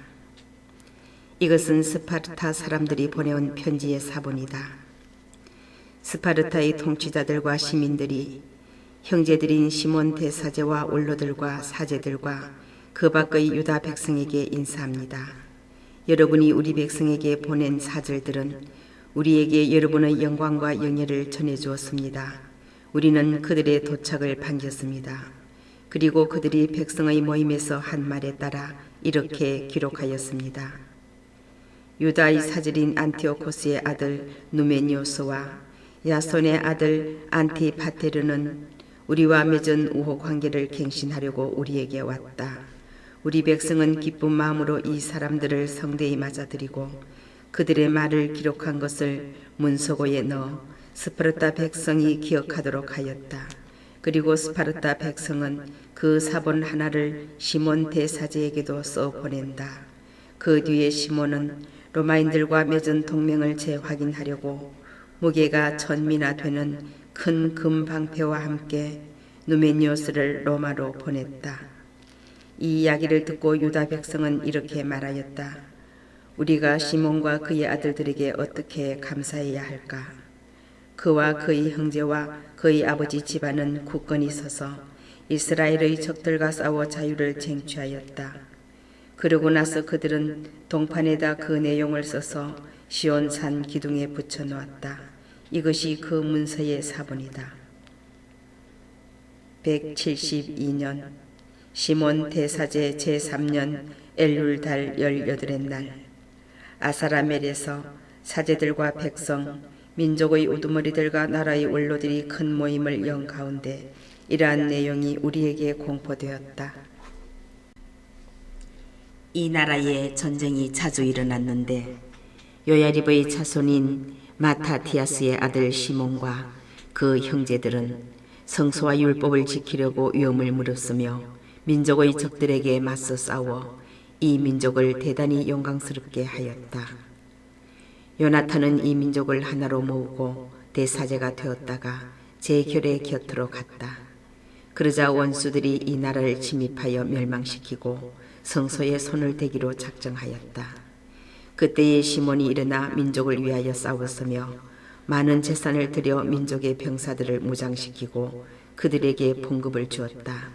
이것은 스파르타 사람들이 보내온 편지의 사본이다. 스파르타의 통치자들과 시민들이 형제들인 시몬 대사제와 원로들과 사제들과 그 밖의 유다 백성에게 인사합니다. 여러분이 우리 백성에게 보낸 사절들은 우리에게 여러분의 영광과 영예를 전해주었습니다. 우리는 그들의 도착을 반겼습니다. 그리고 그들이 백성의 모임에서 한 말에 따라 이렇게 기록하였습니다. 유다의 사절인 안티오코스의 아들 누메니오스와 야손의 아들 안티파테르는 우리와 맺은 우호 관계를 갱신하려고 우리에게 왔다. 우리 백성은 기쁜 마음으로 이 사람들을 성대히 맞아들이고 그들의 말을 기록한 것을 문서고에 넣어 스파르타 백성이 기억하도록 하였다. 그리고 스파르타 백성은 그 사본 하나를 시몬 대사제에게도 써 보낸다. 그 뒤에 시몬은 로마인들과 맺은 동맹을 재확인하려고 무게가 1000미나 되는 큰 금방패와 함께 누메니오스를 로마로 보냈다. 이 이야기를 듣고 유다 백성은 이렇게 말하였다. 우리가 시몬과 그의 아들들에게 어떻게 감사해야 할까? 그와 그의 형제와 그의 아버지 집안은 굳건히 서서 이스라엘의 적들과 싸워 자유를 쟁취하였다. 그러고 나서 그들은 동판에다 그 내용을 써서 시온산 기둥에 붙여놓았다. 이것이 그 문서의 사본이다. 172년 시몬 대사제 제3년 엘룰달 18의 날 아사라멜에서 사제들과 백성, 민족의 우두머리들과 나라의 원로들이 큰 모임을 연 가운데 이러한 내용이 우리에게 공포되었다. 이 나라에 전쟁이 자주 일어났는데 요야립의 자손인 마타티아스의 아들 시몬과 그 형제들은 성소와 율법을 지키려고 위험을 무릅쓰며 민족의 적들에게 맞서 싸워 이 민족을 대단히 영광스럽게 하였다. 요나탄은 이 민족을 하나로 모으고 대사제가 되었다가 제결의 곁으로 갔다. 그러자 원수들이 이 나라를 침입하여 멸망시키고 성소에 손을 대기로 작정하였다. 그때에 시몬이 일어나 민족을 위하여 싸웠으며 많은 재산을 들여 민족의 병사들을 무장시키고 그들에게 봉급을 주었다.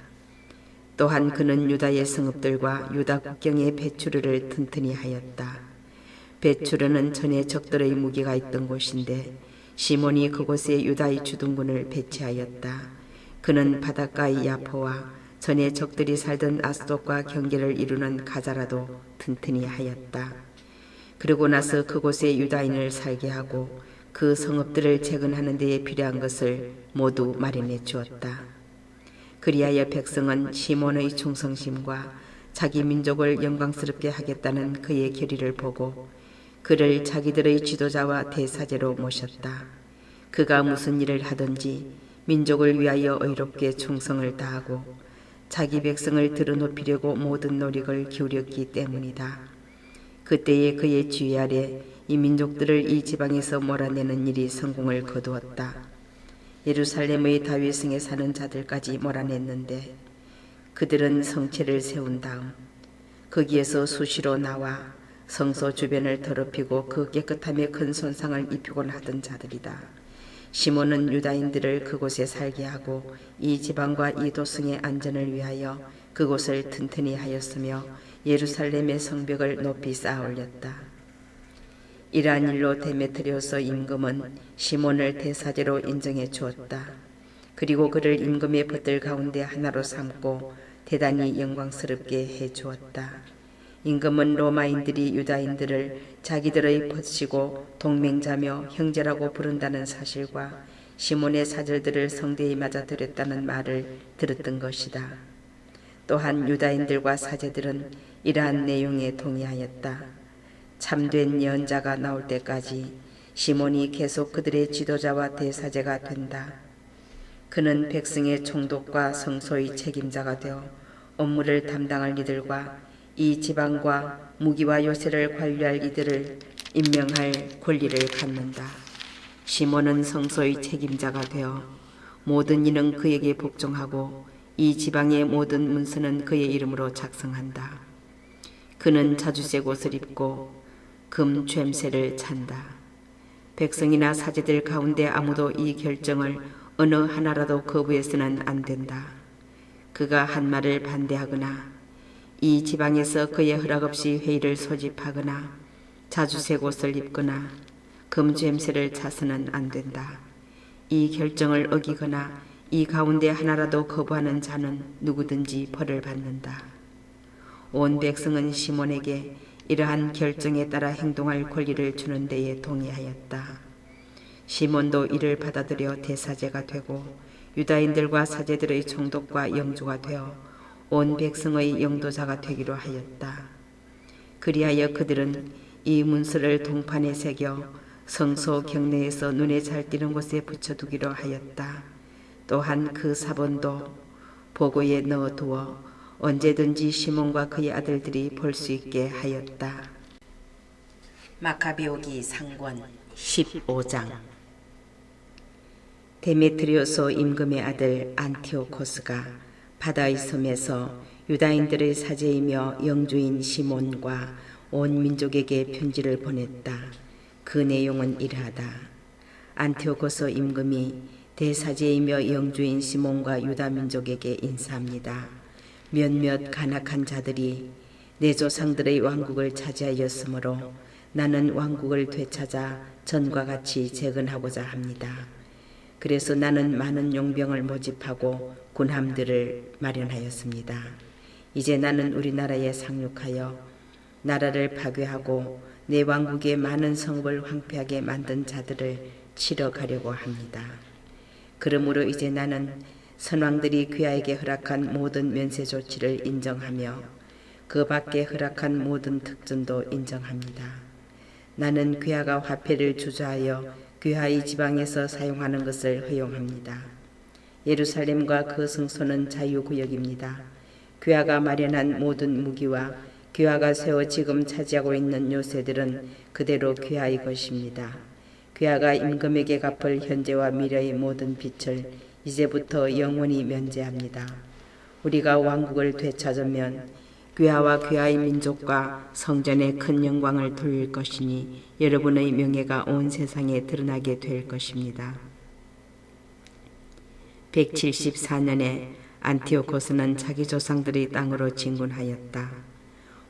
또한 그는 유다의 성읍들과 유다 국경의 베추르를 튼튼히 하였다. 베추르는 전에 적들의 무기가 있던 곳인데 시몬이 그곳에 유다의 주둔군을 배치하였다. 그는 바닷가의 야포와 전에 적들이 살던 아스돗과 경계를 이루는 가자라도 튼튼히 하였다. 그러고 나서 그곳에 유다인을 살게 하고 그 성읍들을 재건하는 데에 필요한 것을 모두 마련해 주었다. 그리하여 백성은 시몬의 충성심과 자기 민족을 영광스럽게 하겠다는 그의 결의를 보고 그를 자기들의 지도자와 대사제로 모셨다. 그가 무슨 일을 하든지 민족을 위하여 의롭게 충성을 다하고 자기 백성을 드러높이려고 모든 노력을 기울였기 때문이다. 그때에 그의 지휘 아래 이 민족들을 이 지방에서 몰아내는 일이 성공을 거두었다. 예루살렘의 다윗성에 사는 자들까지 몰아냈는데 그들은 성체를 세운 다음 거기에서 수시로 나와 성소 주변을 더럽히고 그 깨끗함에 큰 손상을 입히곤 하던 자들이다. 시몬은 유다인들을 그곳에 살게 하고 이 지방과 이 도성의 안전을 위하여 그곳을 튼튼히 하였으며 예루살렘의 성벽을 높이 쌓아 올렸다. 이러한 일로 데메트리오스 임금은 시몬을 대사제로 인정해 주었다. 그리고 그를 임금의 벗들 가운데 하나로 삼고 대단히 영광스럽게 해 주었다. 임금은 로마인들이 유다인들을 자기들의 벗이고 동맹자며 형제라고 부른다는 사실과 시몬의 사절들을 성대히 맞아들였다는 말을 들었던 것이다. 또한 유다인들과 사제들은 이러한 내용에 동의하였다. 참된 예언자가 나올 때까지 시몬이 계속 그들의 지도자와 대사제가 된다. 그는 백성의 총독과 성소의 책임자가 되어 업무를 담당할 이들과 이 지방과 무기와 요새를 관리할 이들을 임명할 권리를 갖는다. 시몬은 성소의 책임자가 되어 모든 일은 그에게 복종하고 이 지방의 모든 문서는 그의 이름으로 작성한다. 그는 자주색 옷을 입고 금 촤새를 찬다. 백성이나 사제들 가운데 아무도 이 결정을 어느 하나라도 거부해서는 안 된다. 그가 한 말을 반대하거나 이 지방에서 그의 허락 없이 회의를 소집하거나 자주색 옷을 입거나 금 촤새를 차서는 안 된다. 이 결정을 어기거나 이 가운데 하나라도 거부하는 자는 누구든지 벌을 받는다. 온 백성은 시몬에게 이러한 결정에 따라 행동할 권리를 주는 데에 동의하였다. 시몬도 이를 받아들여 대사제가 되고 유다인들과 사제들의 총독과 영주가 되어 온 백성의 영도자가 되기로 하였다. 그리하여 그들은 이 문서를 동판에 새겨 성소 경내에서 눈에 잘 띄는 곳에 붙여두기로 하였다. 또한 그 사본도 보고에 넣어두어 언제든지 시몬과 그의 아들들이 볼 수 있게 하였다. 마카베오기 상권 15장. 데메트리오스 임금의 아들 안티오코스가 바다의 섬에서 유다인들의 사제이며 영주인 시몬과 온 민족에게 편지를 보냈다. 그 내용은 이러하다. 안티오코스 임금이 대사제이며 영주인 시몬과 유다 민족에게 인사합니다. 몇몇 간악한 자들이 내 조상들의 왕국을 차지하였으므로 나는 왕국을 되찾아 전과 같이 재건하고자 합니다. 그래서 나는 많은 용병을 모집하고 군함들을 마련하였습니다. 이제 나는 우리나라에 상륙하여 나라를 파괴하고 내 왕국의 많은 성읍을 황폐하게 만든 자들을 치러 가려고 합니다. 그러므로 이제 나는 선왕들이 귀하에게 허락한 모든 면세 조치를 인정하며 그 밖에 허락한 모든 특전도 인정합니다. 나는 귀하가 화폐를 주저하여 귀하의 지방에서 사용하는 것을 허용합니다. 예루살렘과 그 성소는 자유구역입니다. 귀하가 마련한 모든 무기와 귀하가 세워 지금 차지하고 있는 요새들은 그대로 귀하의 것입니다. 귀하가 임금에게 갚을 현재와 미래의 모든 빚을 이제부터 영원히 면제합니다. 우리가 왕국을 되찾으면 귀하와 귀하의 민족과 성전에 큰 영광을 돌릴 것이니 여러분의 명예가 온 세상에 드러나게 될 것입니다. 174년에 안티오코스는 자기 조상들의 땅으로 진군하였다.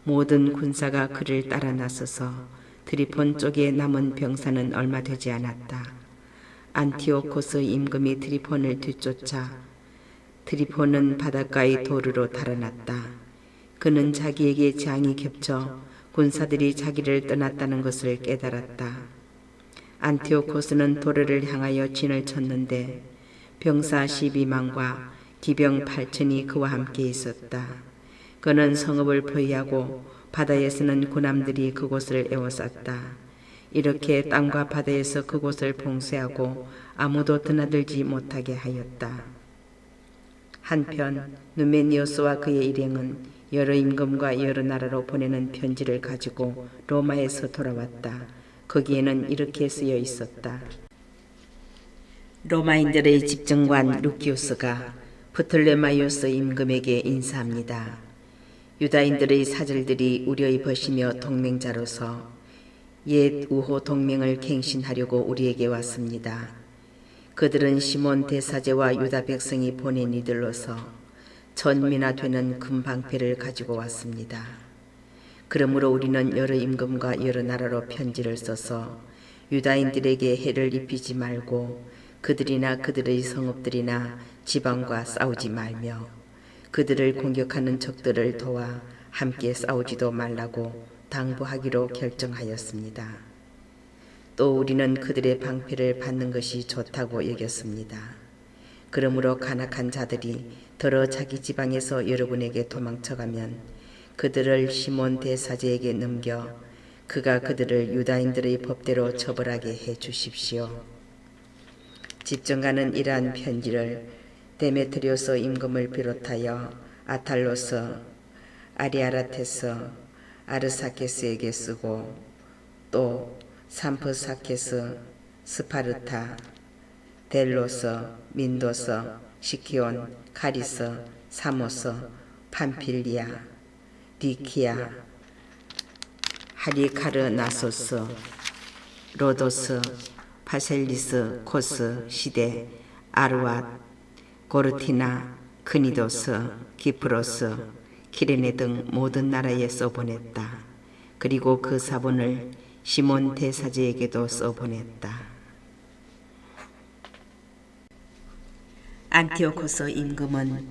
모든 군사가 그를 따라 나서서 드리폰 쪽에 남은 병사는 얼마 되지 않았다. 안티오코스 임금이 드리폰을 뒤쫓아 드리폰은 바닷가의 도르로 달아났다. 그는 자기에게 재앙이 겹쳐 군사들이 자기를 떠났다는 것을 깨달았다. 안티오코스는 도르를 향하여 진을 쳤는데 병사 12만과 기병 8천이 그와 함께 있었다. 그는 성읍을 포위하고 바다에서는 군함들이 그곳을 에워쌌다. 이렇게 땅과 바다에서 그곳을 봉쇄하고 아무도 드나들지 못하게 하였다. 한편 누메니오스와 그의 일행은 여러 임금과 여러 나라로 보내는 편지를 가지고 로마에서 돌아왔다. 거기에는 이렇게 쓰여 있었다. 로마인들의 집정관 루키우스가 프톨레마이오스 임금에게 인사합니다. 유다인들의 사절들이 우려의 벗이며 동맹자로서 옛 우호 동맹을 갱신하려고 우리에게 왔습니다. 그들은 시몬 대사제와 유다 백성이 보낸 이들로서 천미나 되는 금방패를 가지고 왔습니다. 그러므로 우리는 여러 임금과 여러 나라로 편지를 써서 유다인들에게 해를 입히지 말고 그들이나 그들의 성읍들이나 지방과 싸우지 말며 그들을 공격하는 적들을 도와 함께 싸우지도 말라고 당부하기로 결정하였습니다. 또 우리는 그들의 방패를 받는 것이 좋다고 여겼습니다. 그러므로 간악한 자들이 더러 자기 지방에서 여러분에게 도망쳐가면 그들을 시몬 대사제에게 넘겨 그가 그들을 유다인들의 법대로 처벌하게 해 주십시오. 집정관은 이러한 편지를 데메트리오스 임금을 비롯하여 아탈로스, 아리아라테스, 아르사케스에게 쓰고 또 삼프사케스, 스파르타, 델로스, 민도스, 시키온, 카리스, 사모스, 팜필리아, 리키아, 하리카르나소스, 로도스, 파셀리스, 코스, 시데, 아르왓, 고르티나, 크니도스, 기프로스, 키레네 등 모든 나라에 써보냈다. 그리고 그 사본을 시몬 대사제에게도 써보냈다. 안티오코스 임금은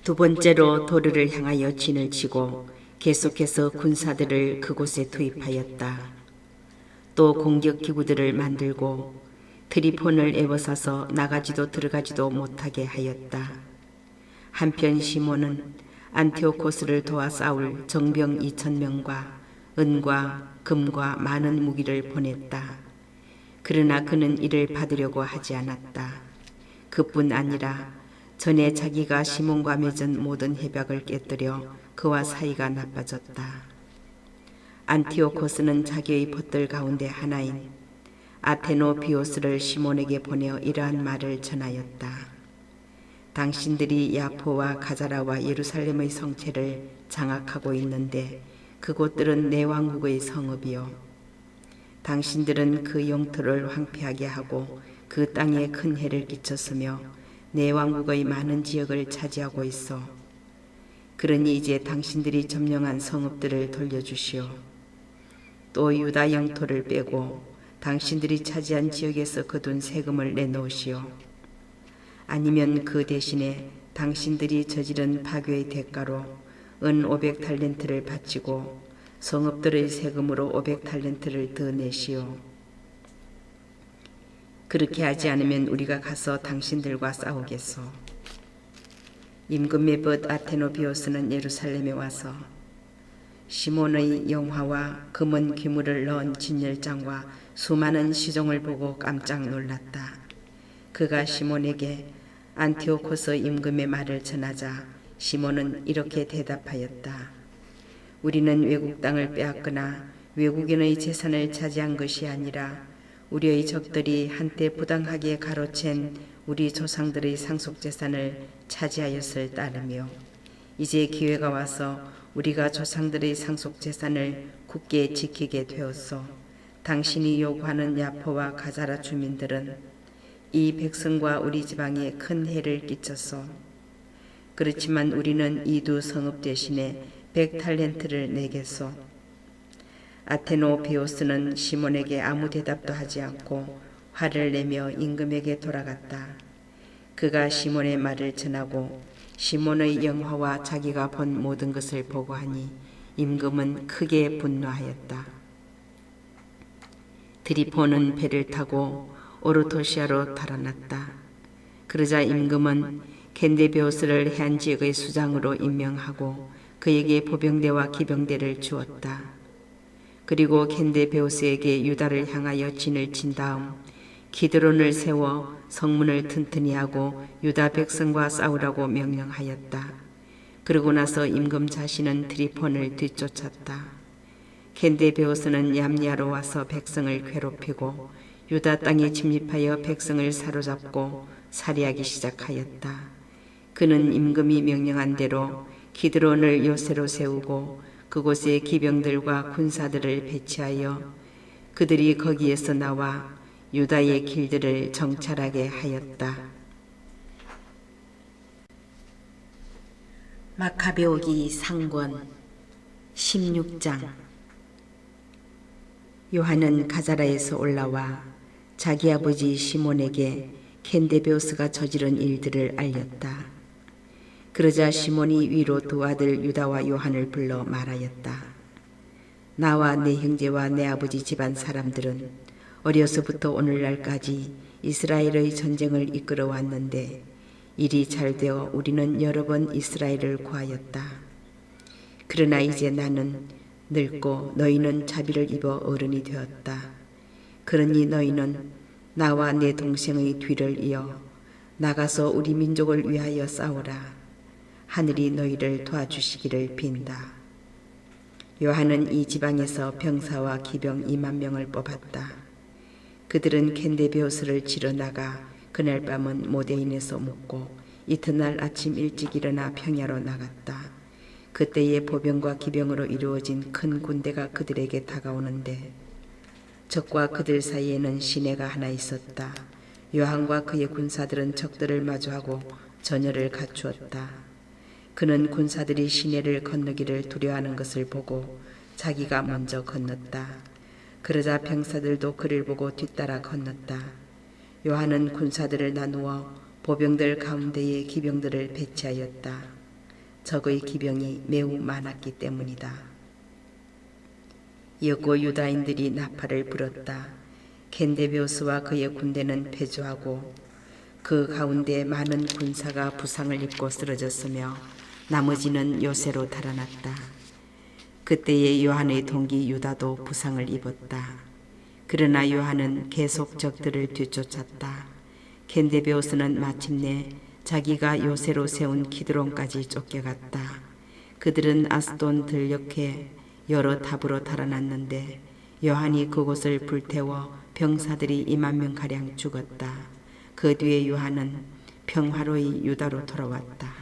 두 번째로 도르를 향하여 진을 치고 계속해서 군사들을 그곳에 투입하였다. 또 공격기구들을 만들고 트리폰을 에워싸서 나가지도 들어가지도 못하게 하였다. 한편 시몬은 안티오코스를 도와 싸울 정병 2,000명과 은과 금과 많은 무기를 보냈다. 그러나 그는 이를 받으려고 하지 않았다. 그뿐 아니라 전에 자기가 시몬과 맺은 모든 협약을 깨뜨려 그와 사이가 나빠졌다. 안티오코스는 자기의 벗들 가운데 하나인 아테노비오스를 시몬에게 보내어 이러한 말을 전하였다. 당신들이 야포와 가자라와 예루살렘의 성체를 장악하고 있는데 그곳들은 내 왕국의 성읍이요. 당신들은 그 영토를 황폐하게 하고 그 땅에 큰 해를 끼쳤으며 내 왕국의 많은 지역을 차지하고 있어. 그러니 이제 당신들이 점령한 성읍들을 돌려주시오. 또 유다 영토를 빼고 당신들이 차지한 지역에서 거둔 세금을 내놓으시오. 아니면 그 대신에 당신들이 저지른 파괴의 대가로 은 500달란트를 바치고 성읍들의 세금으로 500달란트를 더 내시오. 그렇게 하지 않으면 우리가 가서 당신들과 싸우겠소. 임금의 벗 아테노비오스는 예루살렘에 와서 시몬의 영화와 금은 기물을 넣은 진열장과 수많은 시종을 보고 깜짝 놀랐다. 그가 시몬에게 안티오코스 임금의 말을 전하자 시몬은 이렇게 대답하였다. 우리는 외국 땅을 빼앗거나 외국인의 재산을 차지한 것이 아니라 우리의 적들이 한때 부당하게 가로챈 우리 조상들의 상속재산을 차지하였을 따름이요. 이제 기회가 와서 우리가 조상들의 상속재산을 굳게 지키게 되었소. 당신이 요구하는 야포와 가자라 주민들은 이 백성과 우리 지방에 큰 해를 끼쳤소. 그렇지만 우리는 이 두 성읍 대신에 100달란트를 내겠소. 아테노비오스는 시몬에게 아무 대답도 하지 않고 화를 내며 임금에게 돌아갔다. 그가 시몬의 말을 전하고 시몬의 영화와 자기가 본 모든 것을 보고하니 임금은 크게 분노하였다. 드리폰은 배를 타고 오르토시아로 달아났다. 그러자 임금은 겐데베오스를 해안 지역의 수장으로 임명하고 그에게 보병대와 기병대를 주었다. 그리고 겐데베오스에게 유다를 향하여 진을 친 다음 기드론을 세워 성문을 튼튼히 하고 유다 백성과 싸우라고 명령하였다. 그러고 나서 임금 자신은 드리폰을 뒤쫓았다. 겐데베오스는 얌리아로 와서 백성을 괴롭히고 유다 땅에 침입하여 백성을 사로잡고 살해하기 시작하였다. 그는 임금이 명령한 대로 기드론을 요새로 세우고 그곳에 기병들과 군사들을 배치하여 그들이 거기에서 나와 유다의 길들을 정찰하게 하였다. 마카베오기 상권 16장 요한은 가자라에서 올라와 자기 아버지 시몬에게 캔데베오스가 저지른 일들을 알렸다. 그러자 시몬이 위로 두 아들 유다와 요한을 불러 말하였다. 나와 내 형제와 내 아버지 집안 사람들은 어려서부터 오늘날까지 이스라엘의 전쟁을 이끌어 왔는데 일이 잘 되어 우리는 여러 번 이스라엘을 구하였다. 그러나 이제 나는 늙고 너희는 자비를 입어 어른이 되었다. 그러니 너희는 나와 내 동생의 뒤를 이어 나가서 우리 민족을 위하여 싸우라. 하늘이 너희를 도와주시기를 빈다. 요한은 이 지방에서 병사와 기병 2만 명을 뽑았다. 그들은 캔데베오스를 치러 나가 그날 밤은 모데인에서 묵고 이튿날 아침 일찍 일어나 평야로 나갔다. 그때에 보병과 기병으로 이루어진 큰 군대가 그들에게 다가오는데 적과 그들 사이에는 시내가 하나 있었다. 요한과 그의 군사들은 적들을 마주하고 전열을 갖추었다. 그는 군사들이 시내를 건너기를 두려워하는 것을 보고 자기가 먼저 건넜다. 그러자 병사들도 그를 보고 뒤따라 건넜다. 요한은 군사들을 나누어 보병들 가운데에 기병들을 배치하였다. 적의 기병이 매우 많았기 때문이다. 이윽고 유다인들이 나팔을 불었다. 캔데베오스와 그의 군대는 패주하고 그 가운데 많은 군사가 부상을 입고 쓰러졌으며 나머지는 요새로 달아났다. 그때에 요한의 동기 유다도 부상을 입었다. 그러나 요한은 계속 적들을 뒤쫓았다. 캔데베오스는 마침내 자기가 요새로 세운 기드론까지 쫓겨갔다. 그들은 아스돈 들녘에 여러 탑으로 달아났는데 요한이 그곳을 불태워 병사들이 2만 명가량 죽었다. 그 뒤에 요한은 평화로이 유다로 돌아왔다.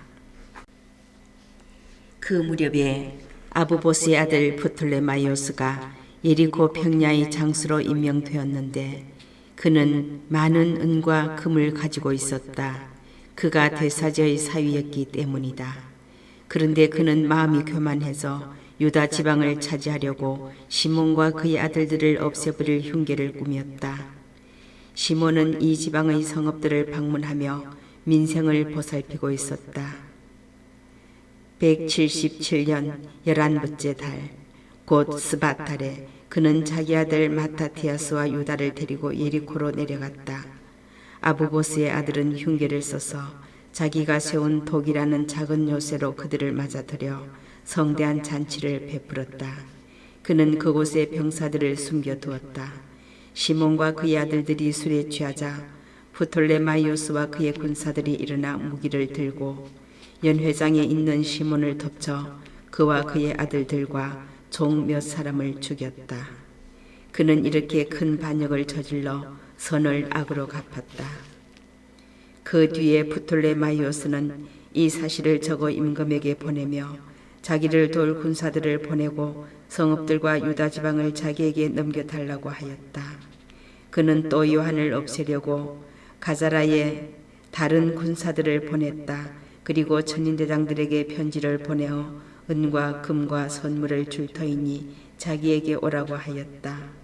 그 무렵에 아부보스의 아들 프톨레마이오스가 예리고 평야의 장수로 임명되었는데 그는 많은 은과 금을 가지고 있었다. 그가 대사제의 사위였기 때문이다. 그런데 그는 마음이 교만해서 유다 지방을 차지하려고 시몬과 그의 아들들을 없애버릴 흉계를 꾸몄다. 시몬은 이 지방의 성읍들을 방문하며 민생을 보살피고 있었다. 177년 11번째 달, 곧 스밧달에 그는 자기 아들 마타티아스와 유다를 데리고 예리코로 내려갔다. 아부보스의 아들은 흉계를 써서 자기가 세운 독이라는 작은 요새로 그들을 맞아들여 성대한 잔치를 베풀었다. 그는 그곳에 병사들을 숨겨두었다. 시몬과 그의 아들들이 술에 취하자 프톨레마이오스와 그의 군사들이 일어나 무기를 들고 연회장에 있는 시몬을 덮쳐 그와 그의 아들들과 종 몇 사람을 죽였다. 그는 이렇게 큰 반역을 저질러 선을 악으로 갚았다. 그 뒤에 프톨레마이오스는 이 사실을 적어 임금에게 보내며 자기를 도울 군사들을 보내고 성읍들과 유다 지방을 자기에게 넘겨달라고 하였다. 그는 또 요한을 없애려고 가자라에 다른 군사들을 보냈다. 그리고 천인대장들에게 편지를 보내어 은과 금과 선물을 줄 터이니 자기에게 오라고 하였다.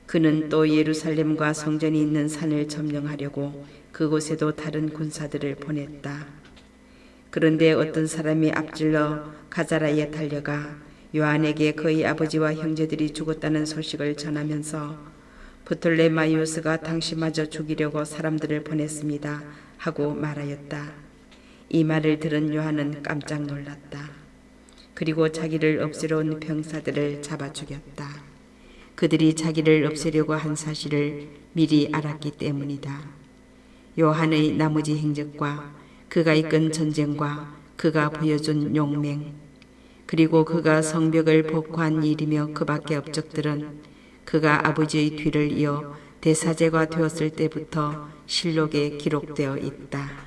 그는 또 예루살렘과 성전이 있는 산을 점령하려고 그곳에도 다른 군사들을 보냈다. 그런데 어떤 사람이 앞질러 가자라에 달려가 요한에게 그의 아버지와 형제들이 죽었다는 소식을 전하면서 프톨레마이오스가 당신마저 죽이려고 사람들을 보냈습니다 하고 말하였다. 이 말을 들은 요한은 깜짝 놀랐다. 그리고 자기를 없애려 온 병사들을 잡아 죽였다. 그들이 자기를 없애려고 한 사실을 미리 알았기 때문이다. 요한의 나머지 행적과 그가 이끈 전쟁과 그가 보여준 용맹, 그리고 그가 성벽을 복구한 일이며 그 밖의 업적들은 그가 아버지의 뒤를 이어 대사제가 되었을 때부터 실록에 기록되어 있다.